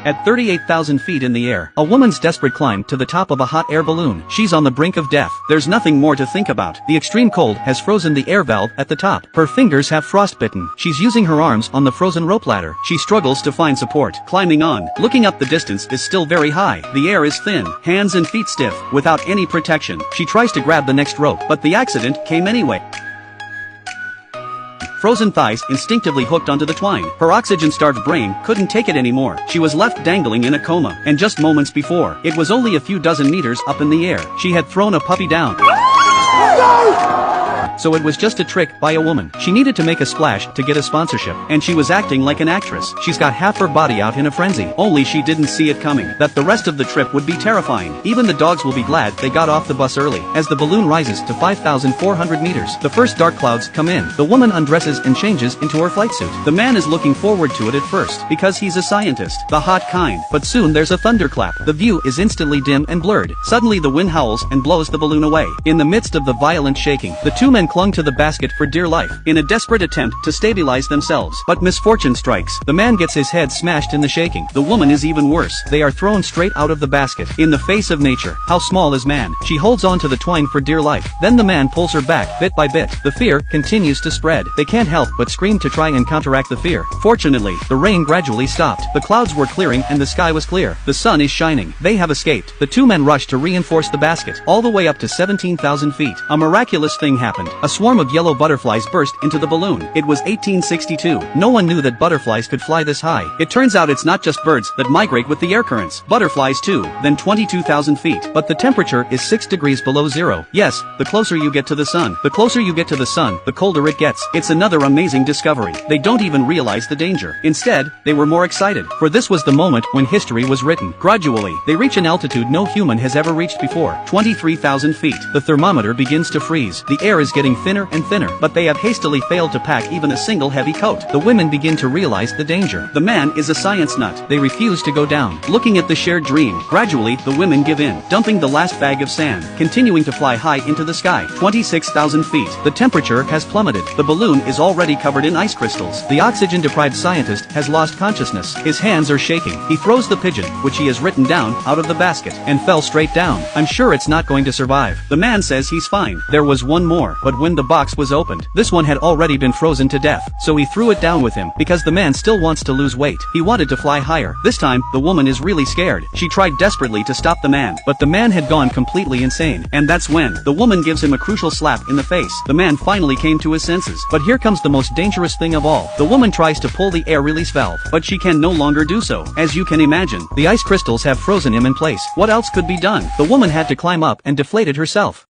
At 38,000 feet in the air, a woman's desperate climb to the top of a hot air balloon. She's on the brink of death. There's nothing more to think about. The extreme cold has frozen the air valve at the top. Her fingers have frostbitten. She's using her arms on the frozen rope ladder. She struggles to find support. Climbing on. Looking up, the distance is still very high. The air is thin. Hands and feet stiff. Without any protection. She tries to grab the next rope, but the accident came anyway. Frozen thighs instinctively hooked onto the twine. Her oxygen-starved brain couldn't take it anymore. She was left dangling in a coma. And just moments before, it was only a few dozen meters up in the air. She had thrown a puppy down. So it was just a trick by a woman. She needed to make a splash to get a sponsorship, and she was acting like an actress. She's got half her body out in a frenzy. Only she didn't see it coming, that the rest of the trip would be terrifying. Even the dogs will be glad they got off the bus early. As the balloon rises to 5,400 meters, the first dark clouds come in. The woman undresses and changes into her flight suit. The man is looking forward to it at first, because he's a scientist, the hot kind. But soon there's a thunderclap. The view is instantly dim and blurred. Suddenly the wind howls and blows the balloon away. In the midst of the violent shaking, the two men clung to the basket for dear life, in a desperate attempt to stabilize themselves. But misfortune strikes. The man gets his head smashed in the shaking. The woman is even worse. They are thrown straight out of the basket. In the face of nature, how small is man? She holds on to the twine for dear life. Then the man pulls her back, bit by bit. The fear continues to spread. They can't help but scream to try and counteract the fear. Fortunately, the rain gradually stopped. The clouds were clearing and the sky was clear. The sun is shining. They have escaped. The two men rush to reinforce the basket, all the way up to 17,000 feet. A miraculous thing happened. A swarm of yellow butterflies burst into the balloon. It was 1862. No one knew that butterflies could fly this high. It turns out it's not just birds that migrate with the air currents. Butterflies too. Then 22,000 feet. But the temperature is 6 degrees below zero. Yes, the closer you get to the sun. The closer you get to the sun, the colder it gets. It's another amazing discovery. They don't even realize the danger. Instead, they were more excited. For this was the moment when history was written. Gradually, they reach an altitude no human has ever reached before. 23,000 feet. The thermometer begins to freeze. The air is getting thinner and thinner. But they have hastily failed to pack even a single heavy coat. The women begin to realize the danger. The man is a science nut. They refuse to go down. Looking at the shared dream, gradually, the women give in, dumping the last bag of sand, continuing to fly high into the sky. 26,000 feet. The temperature has plummeted. The balloon is already covered in ice crystals. The oxygen-deprived scientist has lost consciousness. His hands are shaking. He throws the pigeon, which he has written down, out of the basket, and fell straight down. I'm sure it's not going to survive. The man says he's fine. There was one more, but when the box was opened, this one had already been frozen to death, so he threw it down with him, because the man still wants to lose weight. He wanted to fly higher. This time, the woman is really scared. She tried desperately to stop the man, but the man had gone completely insane. And that's when the woman gives him a crucial slap in the face. The man finally came to his senses. But here comes the most dangerous thing of all. The woman tries to pull the air release valve, but she can no longer do so. As you can imagine, the ice crystals have frozen him in place. What else could be done? The woman had to climb up and deflate it herself.